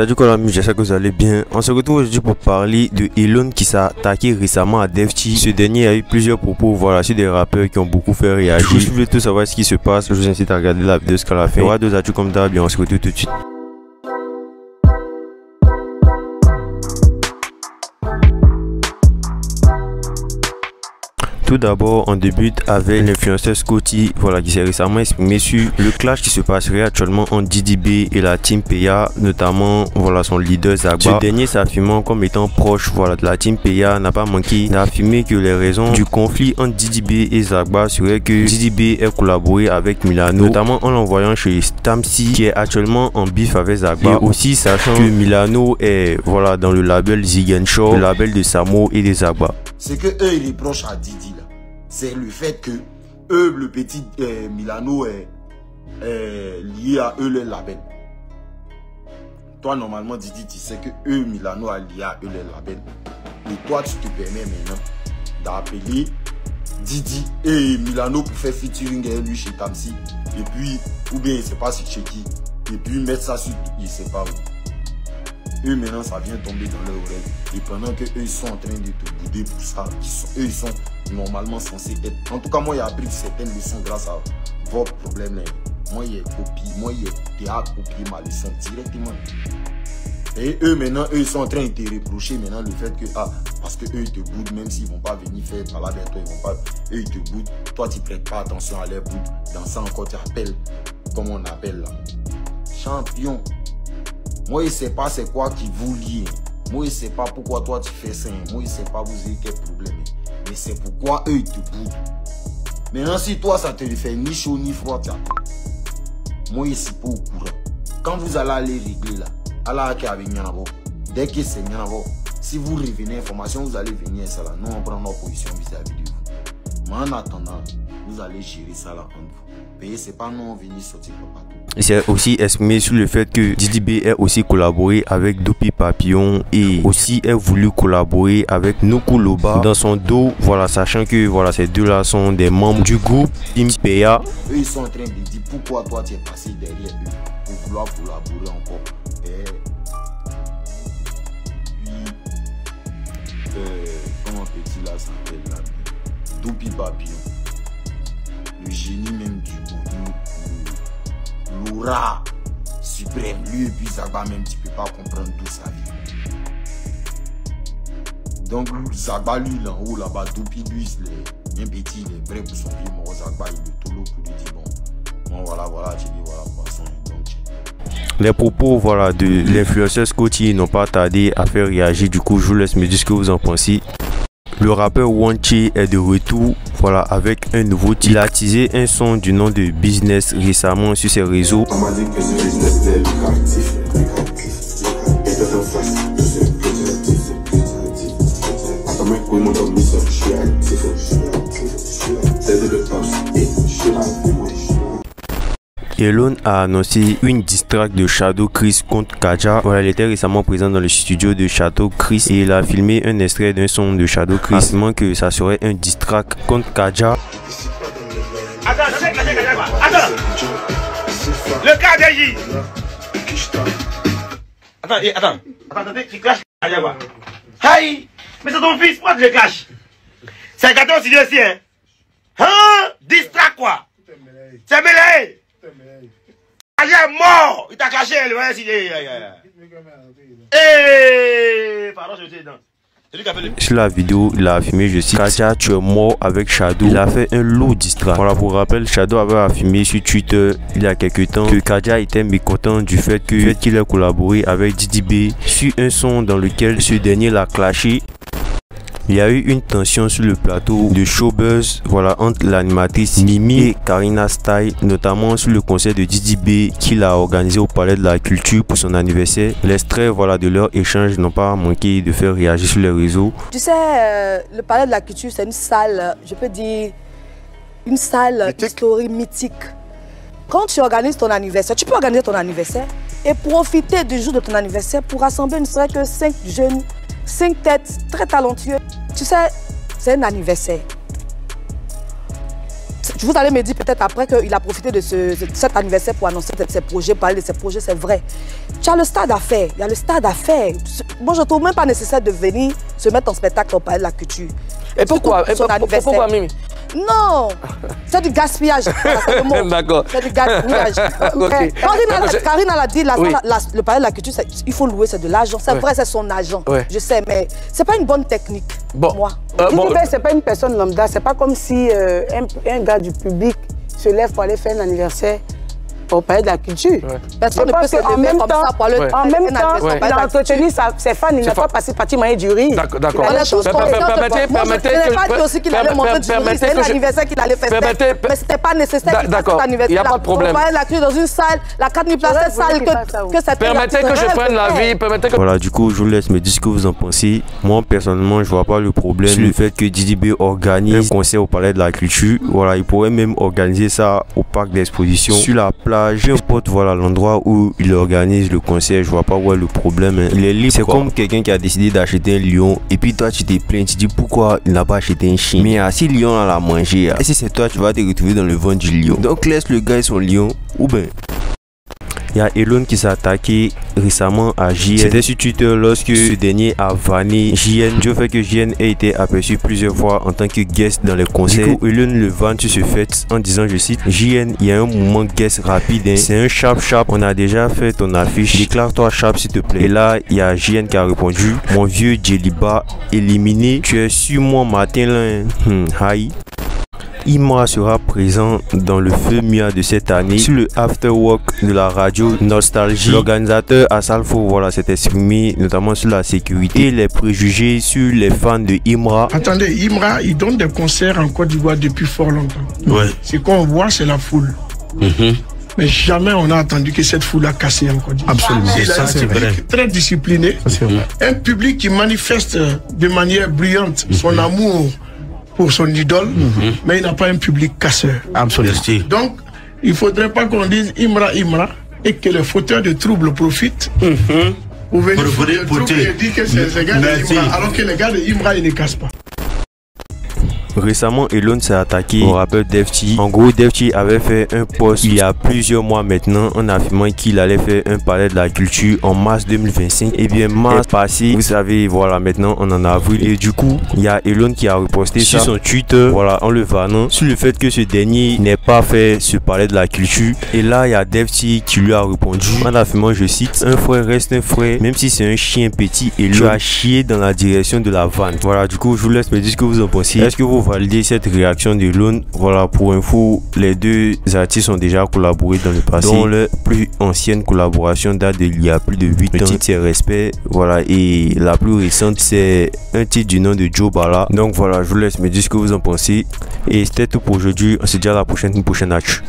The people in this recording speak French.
Salut Kolami, j'espère que vous allez bien. On se retrouve aujourd'hui pour parler de Elon qui s'est attaqué récemment à Defty. Ce dernier a eu plusieurs propos sur des rappeurs qui ont beaucoup fait réagir. Si vous voulez tout savoir ce qui se passe, je vous incite à regarder la vidéo jusqu'à la fin. Il y aura deux actus comme d'hab et on se retrouve tout de suite. Tout d'abord, on débute avec l'influenceur Scotty, qui s'est récemment exprimé sur le clash qui se passerait actuellement entre DDB et la team PA, notamment son leader Zagba. Ce dernier s'affirmant comme étant proche de la team PA n'a pas manqué d'affirmer que les raisons du conflit entre DDB et Zagba seraient que DDB ait collaboré avec Milano, notamment en l'envoyant chez Stamsi qui est actuellement en bif avec Zagba, et aussi sachant que Milano est dans le label Zigenshaw, le label de Samo et de Zagba. C'est que eux ils reprochent à Didi là, c'est le fait que eux, le petit Milano est lié à eux le label. Toi normalement Didi tu sais que eux Milano a lié à eux le label. Et toi tu te permets maintenant d'appeler Didi et Milano pour faire featuring avec lui chez Tamsi. Et puis, ou bien il sait pas chez qui. Et puis mettre ça sur, il sait pas où. Eux maintenant ça vient tomber dans leur oreille. Et pendant que eux ils sont en train de te bouder pour ça, eux ils sont normalement censés être. En tout cas moi j'ai appris certaines leçons grâce à vos problèmes là. Moi j'ai copié, moi j'ai copié ma leçon directement. Et eux maintenant eux ils sont en train de te reprocher maintenant le fait que parce que eux ils te boudent même s'ils vont pas venir faire travail avec toi, ils vont pas, eux ils te boudent. Toi tu prêtes pas attention à leur bout. Dans ça encore tu appelles comme on appelle là. Champion. Moi, je ne sais pas c'est quoi qui vous lie. Moi, je ne sais pas pourquoi toi tu fais ça. Moi, je ne sais pas vous avez quel problème. Mais c'est pourquoi eux ils te boudent. Maintenant, si toi ça te fait ni chaud ni froid, moi, je ne suis pas au courant. Quand vous allez aller régler là, dès que c'est Nyanavo, si vous revenez information, vous allez venir ça là. Nous, on prend notre position vis-à-vis de vous. Mais en attendant, vous allez gérer ça là entre vous. Et c'est pas nous, on vient sortir le bateau. Il s'est aussi exprimé sur le fait que DDB ait aussi collaboré avec Dopey Papillon et aussi ait voulu collaborer avec Nuku Loba dans son dos, sachant que ces deux-là sont des membres du groupe Team PA. Eux ils sont en train de dire pourquoi toi tu es passé derrière eux pour vouloir collaborer encore. Et puis, comment petit là s'appelle là, Dopey Papillon, le génie même du groupe. L'aura suprême, lui et puis Zagba même tu peux pas comprendre d'où ça vient. Donc Zagba lui là en haut là-bas, Dopey lui il est un petit, il est prêt pour son vie mort. Zagba il est tout l'eau pour lui dire bon voilà tu dis poisson. Donc les propos de l'influenceur Scotty n'ont pas tardé à faire réagir, du coup je vous laisse me dire ce que vous en pensez. Le rappeur Wanchi est de retour avec un nouveau titre. Il a teasé un son du nom de Business récemment sur ses réseaux. On m'a dit que ce business est lucratif. Et de toute façon, je suis plus actif. Attends, mais pour mon homme, je suis actif. C'est de le poste et je suis actif. Elon a annoncé une diss track de Shadow Chris contre Kaja. Il était récemment présent dans le studio de Shadow Chris et il a filmé un extrait d'un son de Shadow Chris, affirmant que ça serait un diss track contre Kaja. Attends, le cas d'Aïe. Attends, tu clashes Kaja. Aïe, mais c'est ton fils, pourquoi tu le clashes? C'est un gâteau aussi, hein? Diss track quoi? C'est mêlé. Kaja est mort, il t'a caché, le voyage s'il est. Pardon, je suis dedans. Sur la vidéo, il a affirmé, je cite, Kaja, tu es mort avec Shadow. Il a fait un lourd diss track. Pour rappel, Shadow avait affirmé sur Twitter il y a quelques temps que Kaja était mécontent du fait qu'il ait collaboré avec DDB sur un son dans lequel ce dernier l'a clashé. Il y a eu une tension sur le plateau de Showbuzz entre l'animatrice Mimi et Karina Style, notamment sur le concert de DDB qu'il a organisé au Palais de la Culture pour son anniversaire. L'extrait de leur échange n'ont pas manqué de faire réagir sur les réseaux. Tu sais, le Palais de la Culture, c'est une salle, je peux dire, une salle historique mythique. Quand tu organises ton anniversaire, tu peux organiser ton anniversaire et profiter du jour de ton anniversaire pour rassembler ne serait que 5 jeunes, 5 têtes très talentueux. Tu sais, c'est un anniversaire. Vous allez me dire peut-être après qu'il a profité de cet anniversaire pour annoncer ses projets, parler de ses projets, c'est vrai. Tu as le stade à faire, il y a le stade à faire. Moi, je ne trouve même pas nécessaire de venir se mettre en spectacle pour parler de la culture. Et pourquoi? Pourquoi Mimi? Non, c'est du gaspillage. D'accord. C'est du gaspillage. Okay. Karine a dit, le palais de la culture, il faut louer, c'est de l'argent. C'est vrai, c'est son argent. Je sais, mais c'est pas une bonne technique pour moi. C'est pas une personne lambda. C'est pas comme si un gars du public se lève pour aller faire un anniversaire au palais de la culture. Personne ne peut se lever comme ça pour aller en même temps, il a entretenu ses fans, il n'a pas passé partie manger du riz. D'accord. Permettez que je pas dit aussi qu'il allait manger du riz. C'est l'anniversaire qu'il allait faire. Mais c'était pas nécessaire qu'il fasse cet anniversaire. Il n'y a pas de problème. Au palais de la culture, dans une salle, la 4000 places, cette salle que cette. Permettez que je prenne l'avis. Voilà, du coup, je vous laisse me dire ce que vous en pensez. Moi, personnellement, je vois pas le problème sur le fait que Didi B organise un concert au palais de la culture. Voilà, il pourrait même organiser ça au parc d'exposition, sur la plage. Peu importe, voilà l'endroit où il organise le concert, je vois pas où est le problème. Hein. Il est libre. C'est comme quelqu'un qui a décidé d'acheter un lion et puis toi tu te plains, tu dis pourquoi il n'a pas acheté un chien. Mais si le lion l'a mangé, et si c'est toi, tu vas te retrouver dans le ventre du lion. Donc laisse le gars et son lion, ou ben. Il y a Elon qui s'est attaqué récemment à JN. C'était sur Twitter lorsque ce dernier a vanné JN. Du fait que JN ait été aperçu plusieurs fois en tant que guest dans les concerts. Du coup, Elon le vanne sur ce fait en disant, je cite, JN, il y a un mouvement guest rapide. Hein. C'est un sharp. On a déjà fait ton affiche. Déclare-toi sharp s'il te plaît. Et là, il y a JN qui a répondu, mon vieux Djeliba éliminé. Tu es sur moi matin là. Hi. Imra sera présent dans le feu Mia de cette année sur le afterwork de la radio Nostalgie. L'organisateur Asalfo s'est exprimé notamment sur la sécurité et les préjugés sur les fans de Imra. Attendez, Imra, il donne des concerts en Côte d'Ivoire depuis fort longtemps. Ce qu'on voit, c'est la foule. Mais jamais on a entendu que cette foule a cassé en Côte d'Ivoire. Absolument. Ça, c'est vrai. Très discipliné. Un public qui manifeste de manière brillante son amour pour son idole, mais il n'a pas un public casseur. Absolument. Donc, il ne faudrait pas qu'on dise Imra et que les fauteurs de troubles profitent pour venir et dire que c'est les gars de Imra, alors que les gars de Imra, ils ne cassent pas. Récemment, Elon s'est attaqué au rappeur Defty. En gros, Defty avait fait un post il y a plusieurs mois maintenant en affirmant qu'il allait faire un palais de la culture en mars 2025. Et bien, mars passé, vous savez, voilà, maintenant on en a avril. Et du coup, il y a Elon qui a reposté sur son Twitter, voilà, en le vannant sur le fait que ce dernier n'ait pas fait ce palais de la culture. Et là, il y a Defty qui lui a répondu en affirmant, je cite, un frère reste un frère, même si c'est un chien petit, et lui a chié dans la direction de la vanne. Voilà, du coup, je vous laisse me dire ce que vous en pensez. Est-ce que vous valider cette réaction de Elon? Voilà, pour info, les deux artistes ont déjà collaboré dans le passé, dont leur plus ancienne collaboration date d'il y a plus de 8 ans. Le titre c'est Respect, voilà, et la plus récente c'est un titre du nom de Joe Bala. Donc voilà, je vous laisse me dire ce que vous en pensez et c'était tout pour aujourd'hui. On se dit à la prochaine actu.